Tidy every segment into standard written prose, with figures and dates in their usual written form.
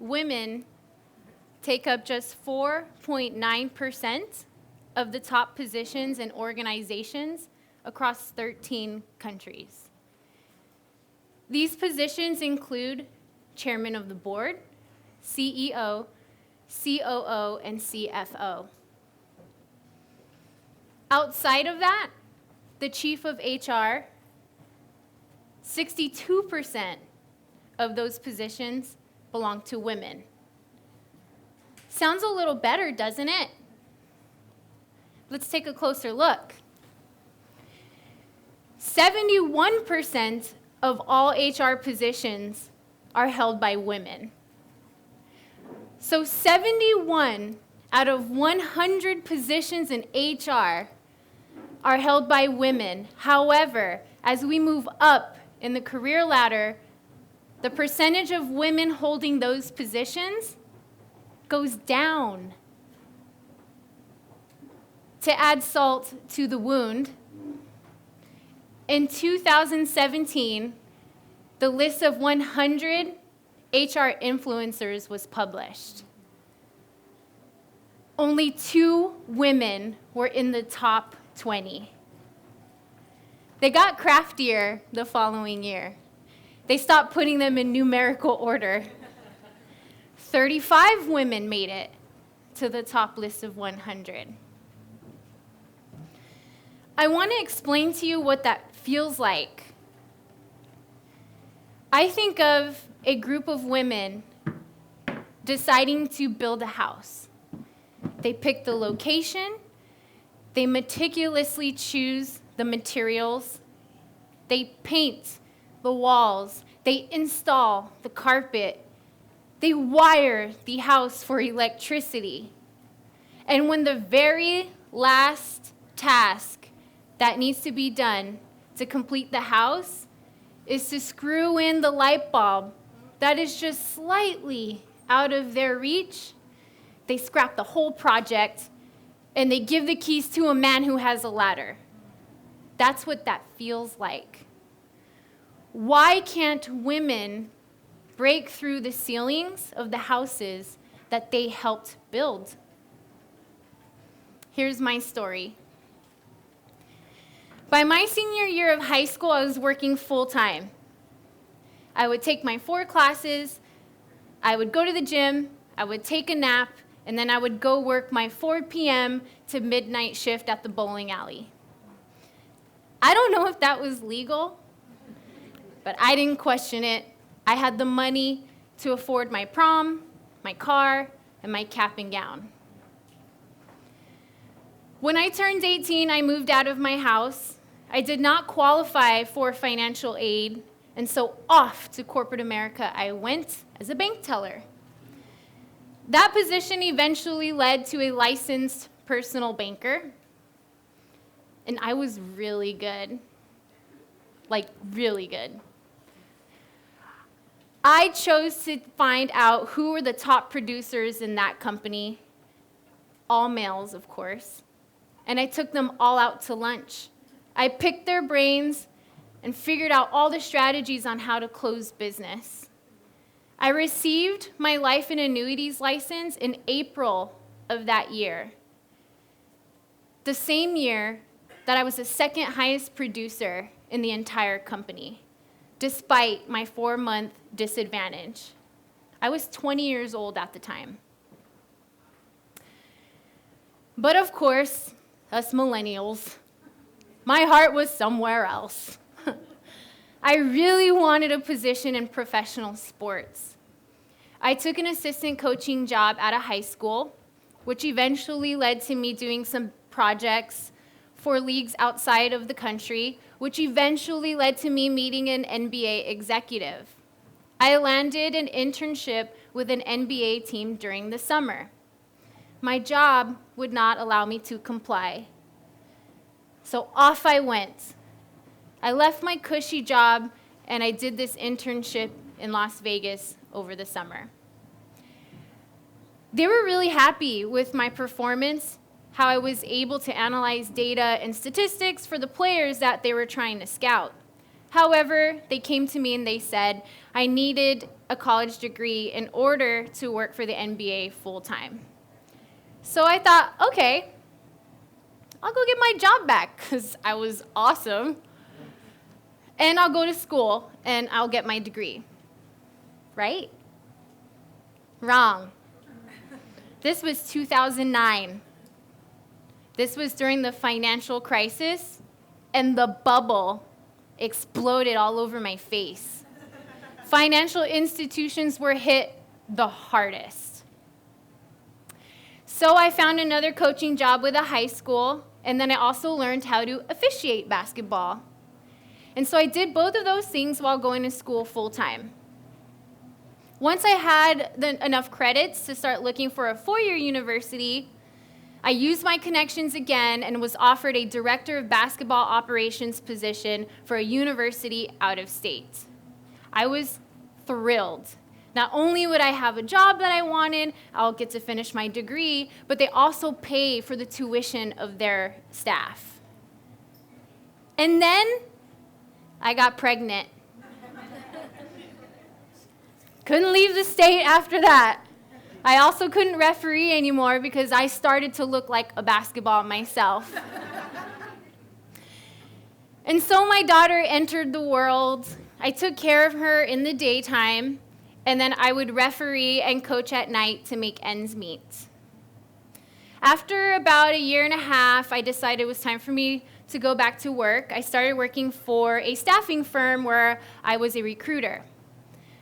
women take up just 4.9% of the top positions in organizations across 13 countries. These positions include chairman of the board, CEO, COO, and CFO. Outside of that, the chief of HR, 62% of those positions belong to women. Sounds a little better, doesn't it? Let's take a closer look. 71% of all HR positions are held by women. So 71 out of 100 positions in HR are held by women. However, as we move up in the career ladder, the percentage of women holding those positions goes down. To add salt to the wound, in 2017, the list of 100 HR influencers was published. Only 2 women were in the top 20. They got craftier the following year. They stopped putting them in numerical order. 35 women made it to the top list of 100. I want to explain to you what that feels like. I think of a group of women deciding to build a house. They pick the location, they meticulously choose the materials, they paint the walls, they install the carpet, they wire the house for electricity. And when the very last task that needs to be done to complete the house is to screw in the light bulb that is just slightly out of their reach, they scrap the whole project and they give the keys to a man who has a ladder. That's what that feels like. Why can't women break through the ceilings of the houses that they helped build? Here's my story. By my senior year of high school, I was working full-time. I would take my 4 classes, I would go to the gym, I would take a nap, and then I would go work my 4 p.m. to midnight shift at the bowling alley. I don't know if that was legal, but I didn't question it. I had the money to afford my prom, my car, and my cap and gown. When I turned 18, I moved out of my house. I did not qualify for financial aid, and so off to corporate America I went as a bank teller. That position eventually led to a licensed personal banker, and I was really good, like really good. I chose to find out who were the top producers in that company, all males, of course, and I took them all out to lunch. I picked their brains and figured out all the strategies on how to close business. I received my life and annuities license in April of that year, the same year that I was the second highest producer in the entire company, despite my 4-month disadvantage. I was 20 years old at the time. But of course, us millennials, my heart was somewhere else. I really wanted a position in professional sports. I took an assistant coaching job at a high school, which eventually led to me doing some projects for leagues outside of the country, which eventually led to me meeting an NBA executive. I landed an internship with an NBA team during the summer. My job would not allow me to comply. So off I went. I left my cushy job and I did this internship in Las Vegas over the summer. They were really happy with my performance, how I was able to analyze data and statistics for the players that they were trying to scout. However, they came to me and they said I needed a college degree in order to work for the NBA full-time. So I thought, okay, I'll go get my job back because I was awesome. And I'll go to school and I'll get my degree. Right? Wrong. This was 2009. This was during the financial crisis, and the bubble exploded all over my face. Financial institutions were hit the hardest. So I found another coaching job with a high school, and then I also learned how to officiate basketball. And so I did both of those things while going to school full-time. Once I had enough credits to start looking for a four-year university, I used my connections again and was offered a director of basketball operations position for a university out of state. I was thrilled. Not only would I have a job that I wanted, I'll get to finish my degree, but they also pay for the tuition of their staff. And then I got pregnant. Couldn't leave the state after that. I also couldn't referee anymore because I started to look like a basketball myself. And so my daughter entered the world. I took care of her in the daytime, and then I would referee and coach at night to make ends meet. After about a year and a half, I decided it was time for me to go back to work. I started working for a staffing firm where I was a recruiter.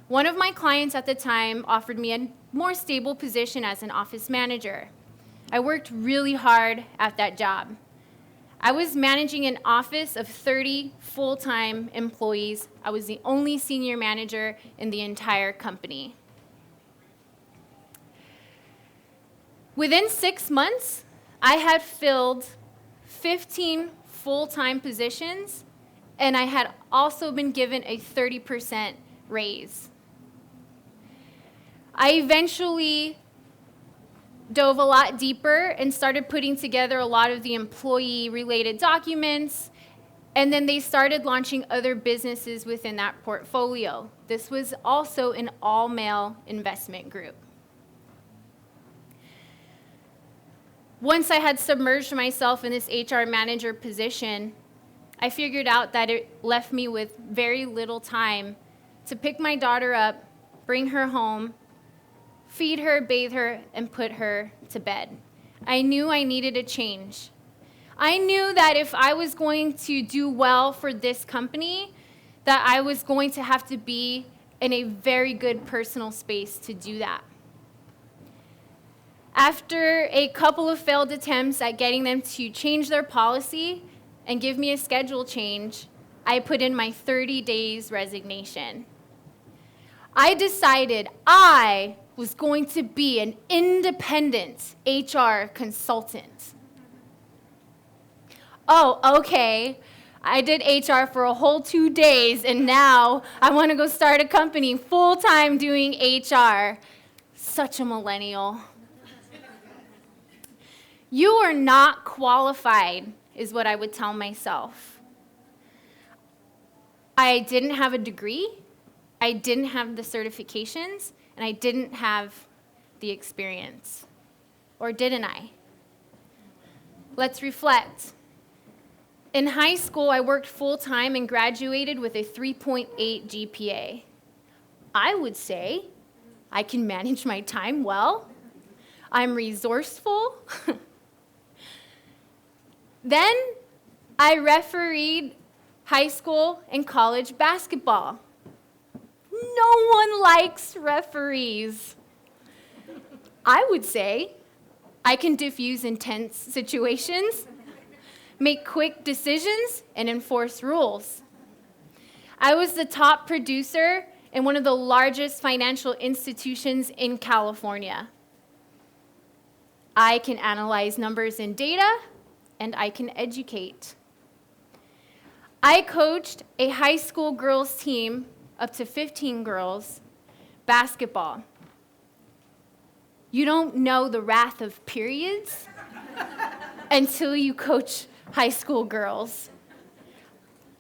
One of my clients at the time offered me a more stable position as an office manager. I worked really hard at that job. I was managing an office of 30 full-time employees. I was the only senior manager in the entire company. Within 6 months, I had filled 15 full-time positions, and I had also been given a 30% raise. I eventually dove a lot deeper and started putting together a lot of the employee-related documents, and then they started launching other businesses within that portfolio. This was also an all-male investment group. Once I had submerged myself in this HR manager position, I figured out that it left me with very little time to pick my daughter up, bring her home, feed her, bathe her, and put her to bed. I knew I needed a change. I knew that if I was going to do well for this company, that I was going to have to be in a very good personal space to do that. After a couple of failed attempts at getting them to change their policy and give me a schedule change, I put in my 30 days resignation. I decided I was going to be an independent HR consultant. Oh, okay. I did HR for a whole 2 days, and now I want to go start a company full-time doing HR. Such a millennial. You are not qualified, is what I would tell myself. I didn't have a degree, I didn't have the certifications, and I didn't have the experience. Or didn't I? Let's reflect. In high school, I worked full-time and graduated with a 3.8 GPA. I would say I can manage my time well. I'm resourceful. Then I refereed high school and college basketball. No one likes referees. I would say I can diffuse intense situations, make quick decisions, and enforce rules. I was the top producer in one of the largest financial institutions in California. I can analyze numbers and data, and I can educate. I coached a high school girls team, up to 15 girls, basketball. You don't know the wrath of periods until you coach high school girls.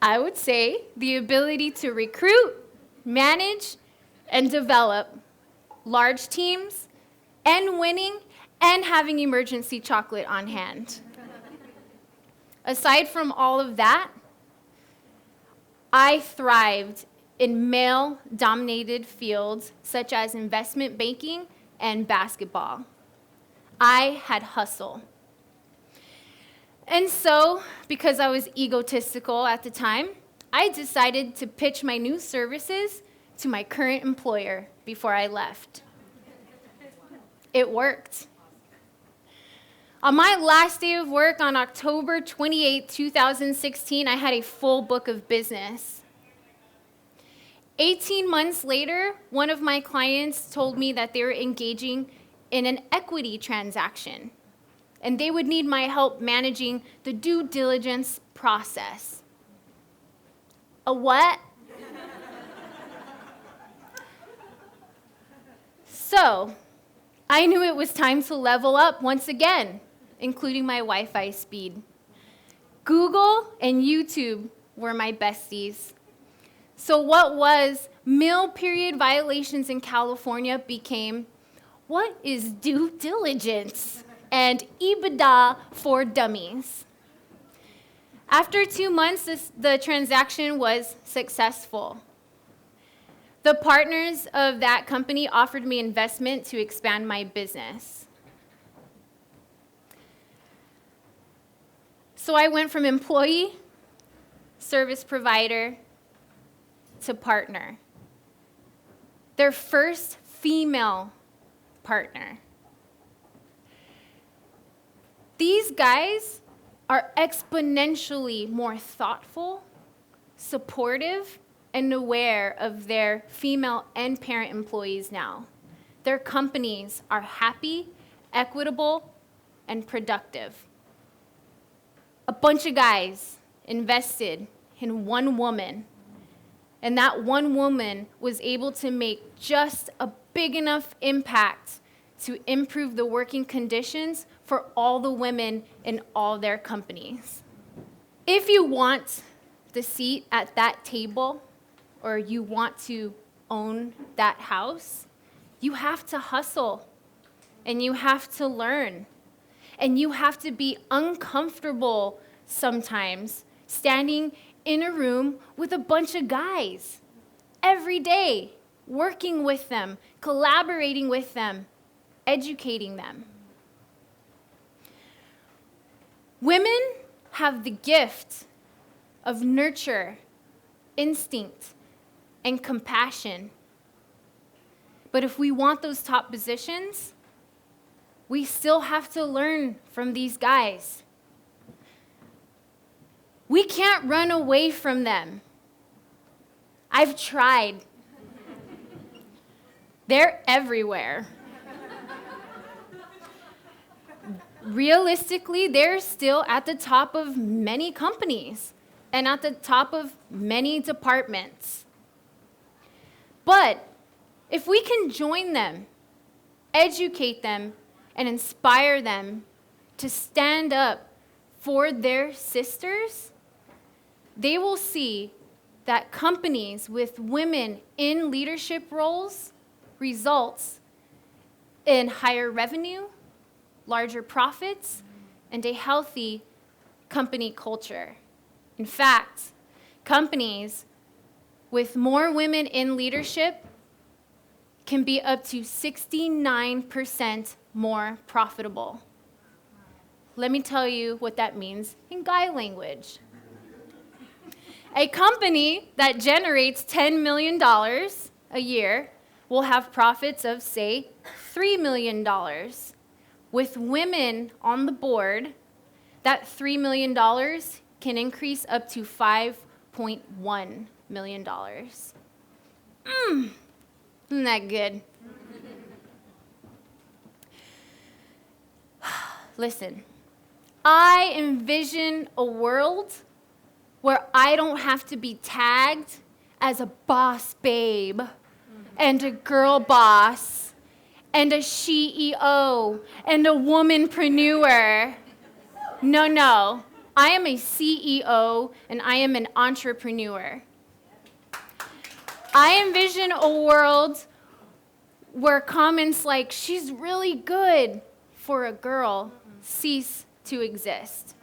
I would say the ability to recruit, manage, and develop large teams, and winning, and having emergency chocolate on hand. Aside from all of that, I thrived in male-dominated fields such as investment banking and basketball. I had hustle. And so, because I was egotistical at the time, I decided to pitch my new services to my current employer before I left. It worked. On my last day of work on October 28, 2016, I had a full book of business. 18 months later, one of my clients told me that they were engaging in an equity transaction, and they would need my help managing the due diligence process. A what? So, I knew it was time to level up once again, including my Wi-Fi speed. Google and YouTube were my besties. So what was meal period violations in California became, what is due diligence? And EBITDA for dummies. After 2 months, the transaction was successful. The partners of that company offered me investment to expand my business. So I went from employee, service provider, to partner. Their first female partner. These guys are exponentially more thoughtful, supportive, and aware of their female and parent employees now. Their companies are happy, equitable, and productive. A bunch of guys invested in one woman, and that one woman was able to make just a big enough impact to improve the working conditions for all the women in all their companies. If you want the seat at that table, or you want to own that house, you have to hustle, and you have to learn, and you have to be uncomfortable sometimes standing in a room with a bunch of guys every day, working with them, collaborating with them, educating them. Women have the gift of nurture, instinct, and compassion. But if we want those top positions, we still have to learn from these guys. We can't run away from them. I've tried. They're everywhere. Realistically, they're still at the top of many companies and at the top of many departments. But if we can join them, educate them, and inspire them to stand up for their sisters, they will see that companies with women in leadership roles results in higher revenue, larger profits, and a healthy company culture. In fact, companies with more women in leadership can be up to 69% more profitable. Let me tell you what that means in guy language. A company that generates $10 million a year will have profits of, say, $3 million. With women on the board, that $3 million can increase up to $5.1 million. Isn't that good? Listen, I envision a world where I don't have to be tagged as a boss babe and a girl boss and a CEO and a womanpreneur. No, I am a CEO and I am an entrepreneur. I envision a world where comments like, "She's really good for a girl," cease to exist.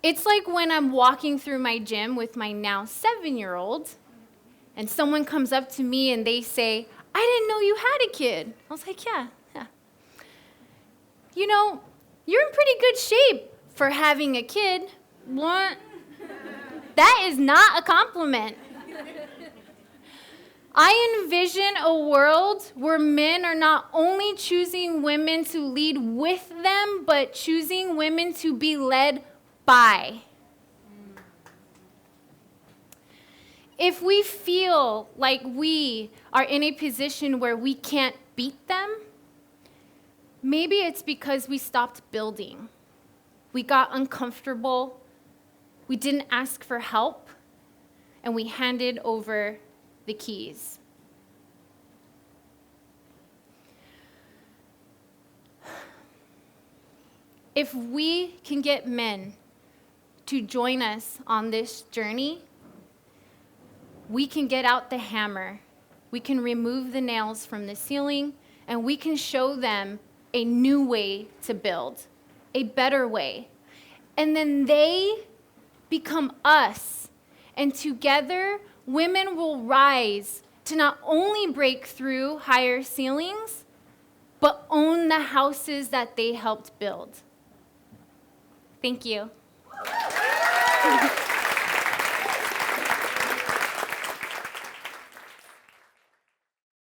It's like when I'm walking through my gym with my now 7-year-old, and someone comes up to me and they say, "I didn't know you had a kid." I was like, yeah. "You know, you're in pretty good shape for having a kid." What? That is not a compliment. I envision a world where men are not only choosing women to lead with them, but choosing women to be led by. If we feel like we are in a position where we can't beat them, maybe it's because we stopped building. We got uncomfortable, we didn't ask for help, and we handed over the keys. If we can get men to join us on this journey, we can get out the hammer, we can remove the nails from the ceiling, and we can show them a new way to build, a better way. And then they become us, and together, women will rise to not only break through higher ceilings, but own the houses that they helped build. Thank you.